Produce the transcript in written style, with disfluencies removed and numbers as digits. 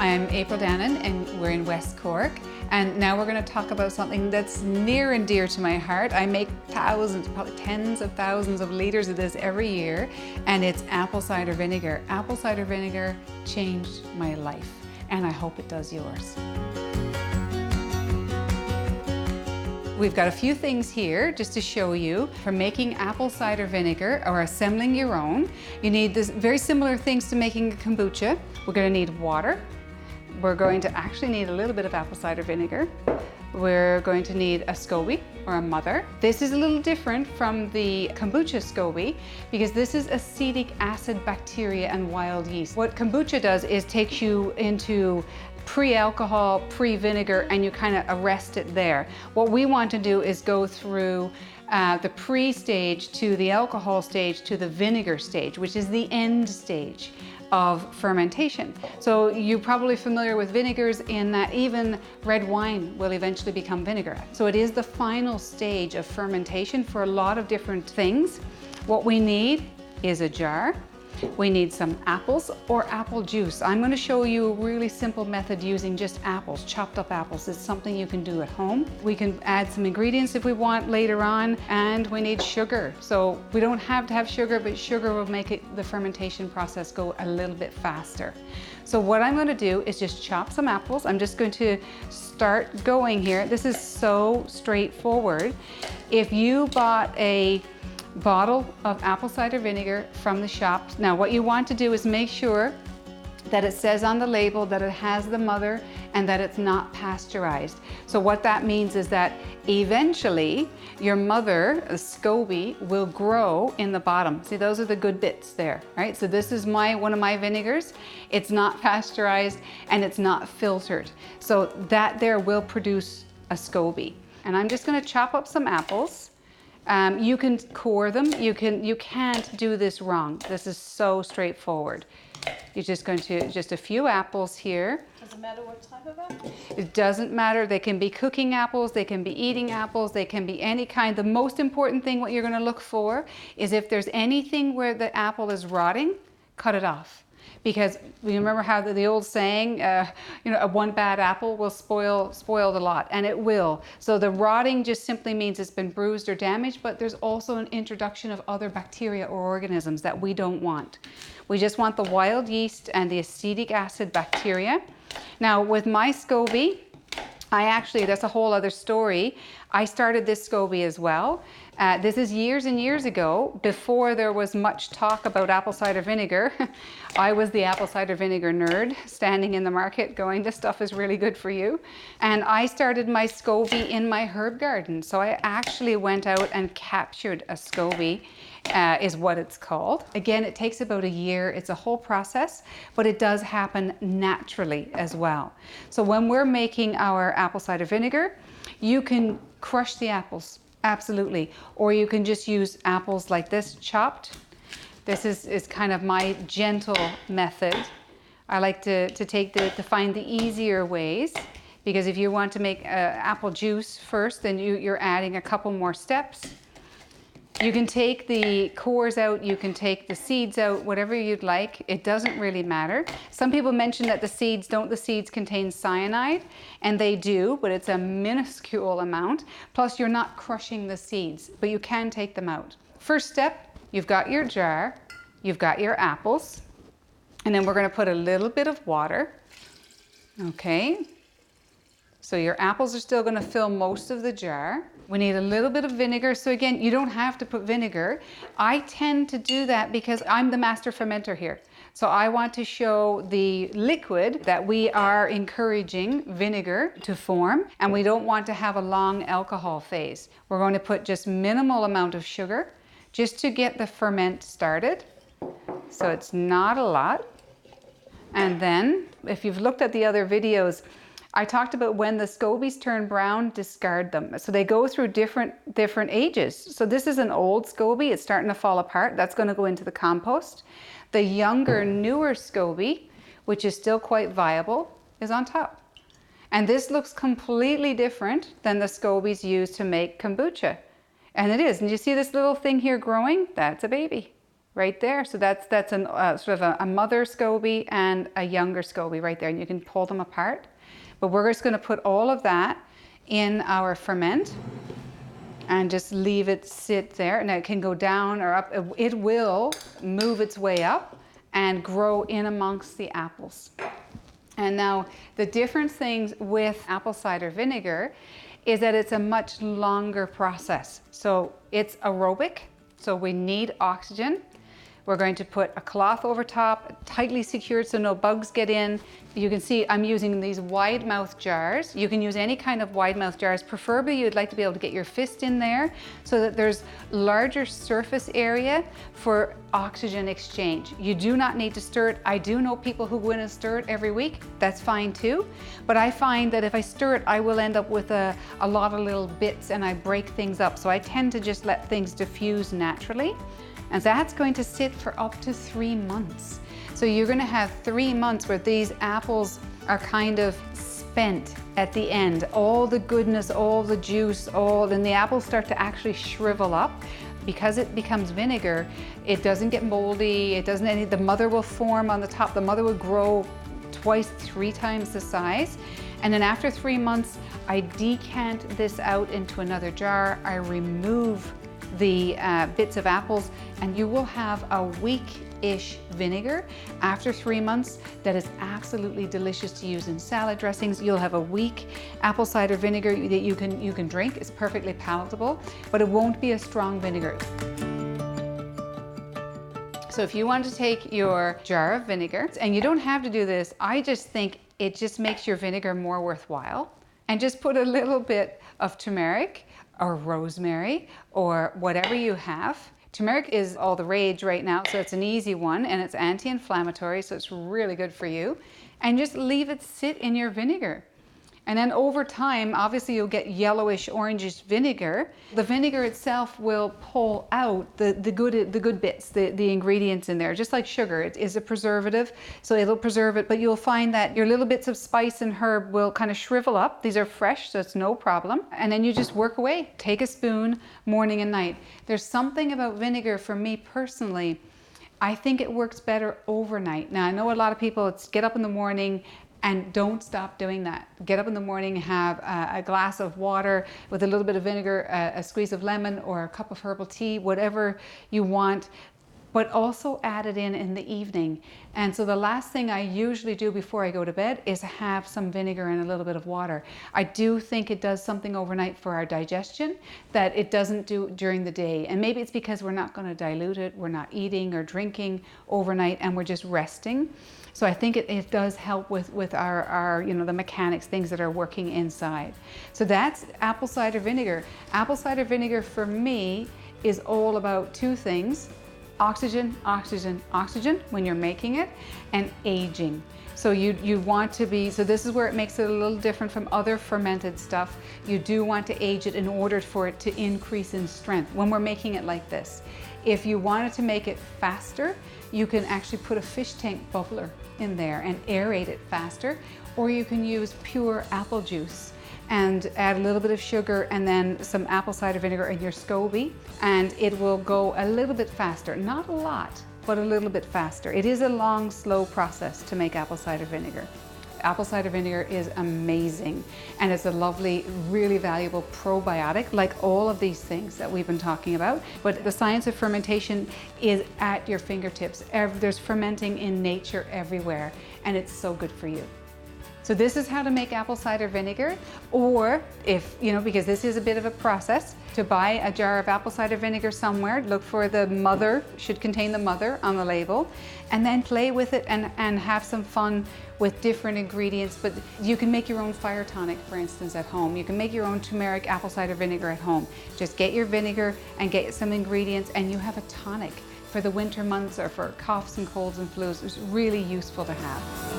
I'm April Danann and we're in West Cork, and now we're going to talk about something that's near and dear to my heart. I make thousands, probably tens of thousands of liters of this every year, and it's apple cider vinegar. Apple cider vinegar changed my life, and I hope it does yours. We've got a few things here just to show you. For making apple cider vinegar or assembling your own, you need this very similar things to making a kombucha. We're going to need water. We're going to actually need a little bit of apple cider vinegar. We're going to need a SCOBY or a mother. This is a little different from the kombucha SCOBY because this is acetic acid bacteria and wild yeast. What kombucha does is takes you into pre-alcohol, pre-vinegar, and you kind of arrest it there. What we want to do is go through the pre-stage to the alcohol stage to the vinegar stage, which is the end stage of fermentation. So you're probably familiar with vinegars in that even red wine will eventually become vinegar. So it is the final stage of fermentation for a lot of different things. What we need is a jar. We need some apples or apple juice. I'm going to show you a really simple method using just apples, chopped up apples. It's something you can do at home. We can add some ingredients if we want later on, and we need sugar. So we don't have to have sugar, but sugar will make the fermentation process go a little bit faster. So what I'm going to do is just chop some apples. I'm just going to start going here. This is so straightforward. If you bought a bottle of apple cider vinegar from the shop. Now what you want to do is make sure that it says on the label that it has the mother and that it's not pasteurized. So what that means is that eventually your mother, the SCOBY, will grow in the bottom. See, those are the good bits there, right? So this is one of my vinegars. It's not pasteurized and it's not filtered. So that there will produce a SCOBY. And I'm just going to chop up some apples. You can core them. You can't do this wrong. This is so straightforward. You're just going to, just a few apples here. Does it matter what type of apple? It doesn't matter. They can be cooking apples, they can be eating apples, they can be any kind. The most important thing, what you're going to look for, is if there's anything where the apple is rotting, cut it off. Because you remember how the old saying, one bad apple will spoil the lot, and it will. So the rotting just simply means it's been bruised or damaged, but there's also an introduction of other bacteria or organisms that we don't want. We just want the wild yeast and the acetic acid bacteria. Now with my SCOBY, that's a whole other story. I started this SCOBY as well. This is years and years ago, before there was much talk about apple cider vinegar. I was the apple cider vinegar nerd, standing in the market going, this stuff is really good for you. And I started my SCOBY in my herb garden. So I actually went out and captured a SCOBY, is what it's called. Again, it takes about a year. It's a whole process, but it does happen naturally as well. So when we're making our apple cider vinegar, you can crush the apples. Absolutely. Or you can just use apples like this, chopped. This is kind of my gentle method. I like to find the easier ways, because if you want to make apple juice first, then you're adding a couple more steps. You can take the cores out, you can take the seeds out, whatever you'd like. It doesn't really matter. Some people mention that the seeds contain cyanide, and they do, but it's a minuscule amount. Plus you're not crushing the seeds, but you can take them out. First step, you've got your jar, you've got your apples, and then we're going to put a little bit of water. Okay. So your apples are still going to fill most of the jar. We need a little bit of vinegar. So again, you don't have to put vinegar. I tend to do that because I'm the master fermenter here. So I want to show the liquid that we are encouraging vinegar to form, and we don't want to have a long alcohol phase. We're going to put just minimal amount of sugar just to get the ferment started. So it's not a lot. And then if you've looked at the other videos, I talked about when the SCOBYs turn brown, discard them. So they go through different ages. So this is an old SCOBY. It's starting to fall apart. That's going to go into the compost. The younger, newer SCOBY, which is still quite viable, is on top. And this looks completely different than the SCOBYs used to make kombucha. And it is. And you see this little thing here growing? That's a baby right there. So that's an, sort of a mother SCOBY and a younger SCOBY right there, and you can pull them apart. But we're just going to put all of that in our ferment and just leave it sit there. Now it can go down or up. It will move its way up and grow in amongst the apples. And now the different things with apple cider vinegar is that it's a much longer process. So it's aerobic, so we need oxygen. We're going to put a cloth over top, tightly secured so no bugs get in. You can see I'm using these wide mouth jars. You can use any kind of wide mouth jars. Preferably you'd like to be able to get your fist in there so that there's larger surface area for oxygen exchange. You do not need to stir it. I do know people who go in and stir it every week. That's fine too. But I find that if I stir it, I will end up with a lot of little bits and I break things up. So I tend to just let things diffuse naturally. And that's going to sit for up to 3 months. So you're going to have 3 months where these apples are kind of spent at the end. All the goodness, all the juice, then the apples start to actually shrivel up. Because it becomes vinegar, it doesn't get moldy, the mother will form on the top, the mother will grow twice, 3 times the size. And then after 3 months, I decant this out into another jar. I remove the bits of apples, and you will have a weak-ish vinegar after 3 months that is absolutely delicious to use in salad dressings. You'll have a weak apple cider vinegar that you can drink. It's perfectly palatable, but it won't be a strong vinegar. So if you want to take your jar of vinegar, and you don't have to do this, I just think it just makes your vinegar more worthwhile, and just put a little bit of turmeric or rosemary or whatever you have. Turmeric is all the rage right now, so it's an easy one, and it's anti-inflammatory, so it's really good for you. And just leave it sit in your vinegar. And then over time, obviously you'll get yellowish, orangish vinegar. The vinegar itself will pull out the good bits, the ingredients in there, just like sugar. It is a preservative, so it'll preserve it, but you'll find that your little bits of spice and herb will kind of shrivel up. These are fresh, so it's no problem. And then you just work away. Take a spoon morning and night. There's something about vinegar for me personally. I think it works better overnight. Now I know a lot of people, it's get up in the morning, and don't stop doing that. Get up in the morning, have a glass of water with a little bit of vinegar, a squeeze of lemon, or a cup of herbal tea, whatever you want, but also add it in the evening. And so the last thing I usually do before I go to bed is have some vinegar and a little bit of water. I do think it does something overnight for our digestion that it doesn't do during the day. And maybe it's because we're not going to dilute it, we're not eating or drinking overnight, and we're just resting. So I think it does help with our the mechanics, things that are working inside. So that's apple cider vinegar. Apple cider vinegar for me is all about 2 things: oxygen, oxygen, oxygen when you're making it, and aging. So you want to be, so this is where it makes it a little different from other fermented stuff. You do want to age it in order for it to increase in strength when we're making it like this. If you wanted to make it faster, you can actually put a fish tank bubbler in there and aerate it faster, or you can use pure apple juice and add a little bit of sugar and then some apple cider vinegar in your SCOBY, and it will go a little bit faster. Not a lot, but a little bit faster. It is a long, slow process to make apple cider vinegar. Apple cider vinegar is amazing, and it's a lovely, really valuable probiotic, like all of these things that we've been talking about. But the science of fermentation is at your fingertips. There's fermenting in nature everywhere, and it's so good for you. So this is how to make apple cider vinegar, or if, because this is a bit of a process, to buy a jar of apple cider vinegar somewhere, look for the mother, should contain the mother on the label, and then play with it and have some fun with different ingredients. But you can make your own fire tonic, for instance, at home. You can make your own turmeric apple cider vinegar at home. Just get your vinegar and get some ingredients, and you have a tonic for the winter months or for coughs and colds and flus. It's really useful to have.